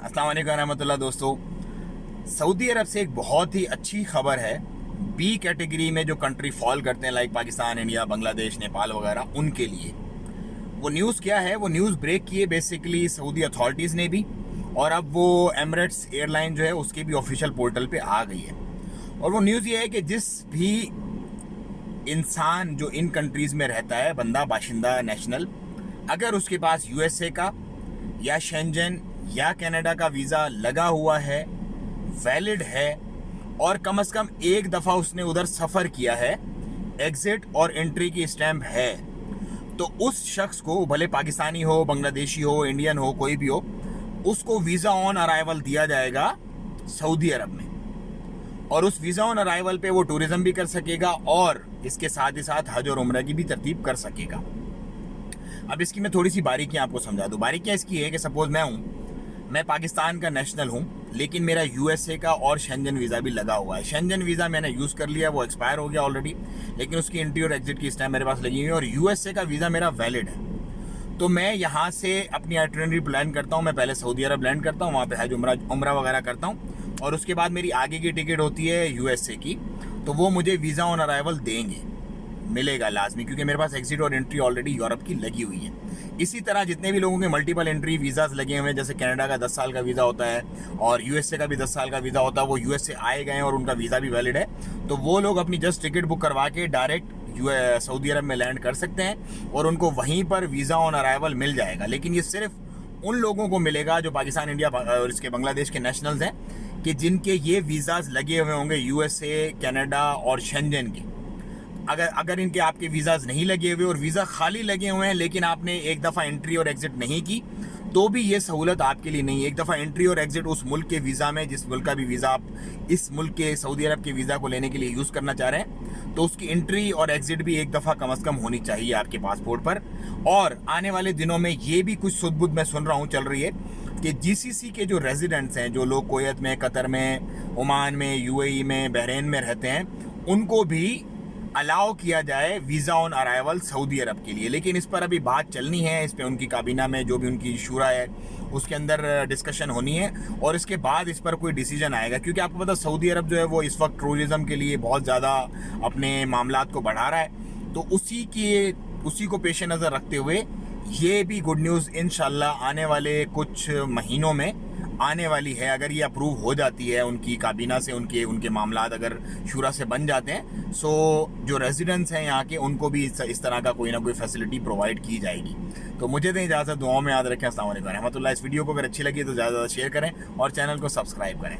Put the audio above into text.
अस्सलाम वालेकुम रहमतुल्लाह। दोस्तों, सऊदी अरब से एक बहुत ही अच्छी खबर है। बी कैटेगरी में जो कंट्री फॉल करते हैं लाइक पाकिस्तान, इंडिया, बांग्लादेश, नेपाल वगैरह, उनके लिए वो न्यूज़ क्या है, वो न्यूज़ ब्रेक की है बेसिकली सऊदी अथॉरिटीज़ ने भी, और अब वो एमिरेट्स एयरलाइन जो है उसके भी ऑफिशियल पोर्टल पे आ गई है। और वो न्यूज़ ये है कि जिस भी इंसान जो इन कंट्रीज़ में रहता है, बंदा, बाशिंदा, नेशनल, अगर उसके पास यूएसए का या शेंजन या कनाडा का वीज़ा लगा हुआ है, वैलिड है, और कम से कम एक दफ़ा उसने उधर सफ़र किया है, एग्ज़िट और एंट्री की स्टैम्प है, तो उस शख्स को, भले पाकिस्तानी हो, बांग्लादेशी हो, इंडियन हो, कोई भी हो, उसको वीज़ा ऑन अराइवल दिया जाएगा सऊदी अरब में। और उस वीज़ा ऑन अराइवल पे वो टूरिज़्म भी कर सकेगा और इसके साथ ही साथ हज और उम्रा की भी तरतीब कर सकेगा। अब इसकी मैं थोड़ी सी बारीकियाँ आपको समझा दूँ। बारीकियाँ इसकी है कि सपोज़ मैं पाकिस्तान का नेशनल हूँ, लेकिन मेरा यूएसए का और शेंजन वीज़ा भी लगा हुआ है। शेंजन वीज़ा मैंने यूज़ कर लिया, वो एक्सपायर हो गया ऑलरेडी, लेकिन उसकी एंट्री और एग्जिट की स्टैम्प मेरे पास लगी हुई है, और यूएसए का वीज़ा मेरा वैलिड है। तो मैं यहाँ से अपनी आइटनरी प्लान करता हूँ। मैं पहले सऊदी अरब लैंड करता हूँ, वहाँ पे हज उम्रा वगैरह करता हूँ, और उसके बाद मेरी आगे की टिकट होती है यूएसए की, तो वो मुझे वीज़ा ऑन अराइवल देंगे, मिलेगा लाजमी, क्योंकि मेरे पास एग्जिट और एंट्री ऑलरेडी यूरोप की लगी हुई है। इसी तरह जितने भी लोगों के मल्टीपल एंट्री वीज़ाज लगे हुए हैं, जैसे कनाडा का 10 साल का वीज़ा होता है और यूएसए का भी 10 साल का वीज़ा होता है, वो यूएसए आए गए हैं और उनका वीज़ा भी वैलिड है, तो वो लोग अपनी जस्ट टिकट बुक करवा के डायरेक्ट सऊदी अरब में लैंड कर सकते हैं और उनको वहीं पर वीज़ा ऑन अराइवल मिल जाएगा। लेकिन ये सिर्फ उन लोगों को मिलेगा जो पाकिस्तान, इंडिया और इसके बांग्लादेश के नेशनल्स हैं, कि जिनके ये वीज़ाज लगे हुए होंगे यूएसए, कनाडा और शेंजन के। अगर इनके आपके वीज़ाज नहीं लगे हुए और वीज़ा खाली लगे हुए हैं, लेकिन आपने एक दफ़ा एंट्री और एग्जिट नहीं की, तो भी ये सहूलत आपके लिए नहीं है। एक दफ़ा एंट्री और एग्जिट उस मुल्क के वीज़ा में, जिस मुल्क का भी वीज़ा आप इस मुल्क के सऊदी अरब के वीज़ा को लेने के लिए यूज़ करना चाह रहे हैं, तो उसकी एंट्री और एग्जिट भी एक दफ़ा कम से कम होनी चाहिए आपके पासपोर्ट पर। और आने वाले दिनों में ये भी कुछ सुध-बुध मैं सुन रहा हूँ, चल रही है, कि जीसीसी के जो रेजिडेंट्स हैं, जो लोग कुवैत में, कतर में, ओमान में, यूएई में, बहरीन में रहते हैं, उनको भी अलाउ किया जाए वीज़ा ऑन अराइवल सऊदी अरब के लिए। लेकिन इस पर अभी बात चलनी है, इस पर उनकी काबीना में जो भी उनकी शूरा है उसके अंदर डिस्कशन होनी है, और इसके बाद इस पर कोई डिसीजन आएगा। क्योंकि आपको पता, सऊदी अरब जो है वो इस वक्त टूरिज़्म के लिए बहुत ज़्यादा अपने मामलात को बढ़ा रहा है, तो उसी को पेश नज़र रखते हुए ये भी गुड न्यूज़ इंशाल्लाह आने वाले कुछ महीनों में आने वाली है। अगर ये अप्रूव हो जाती है उनकी काबीना से, उनके मामलात अगर शूरा से बन जाते हैं, सो जो रेजिडेंट्स हैं यहाँ के, उनको भी इस तरह का कोई ना कोई फैसिलिटी प्रोवाइड की जाएगी। तो मुझे दें इजाज़त, दुआओं में याद रखें। अस्सलाम वालेकुम रहमतुल्लाह। इस वीडियो को अगर अच्छी लगी तो ज़्यादा से ज़्यादा शेयर करें और चैनल को सब्सक्राइब करें।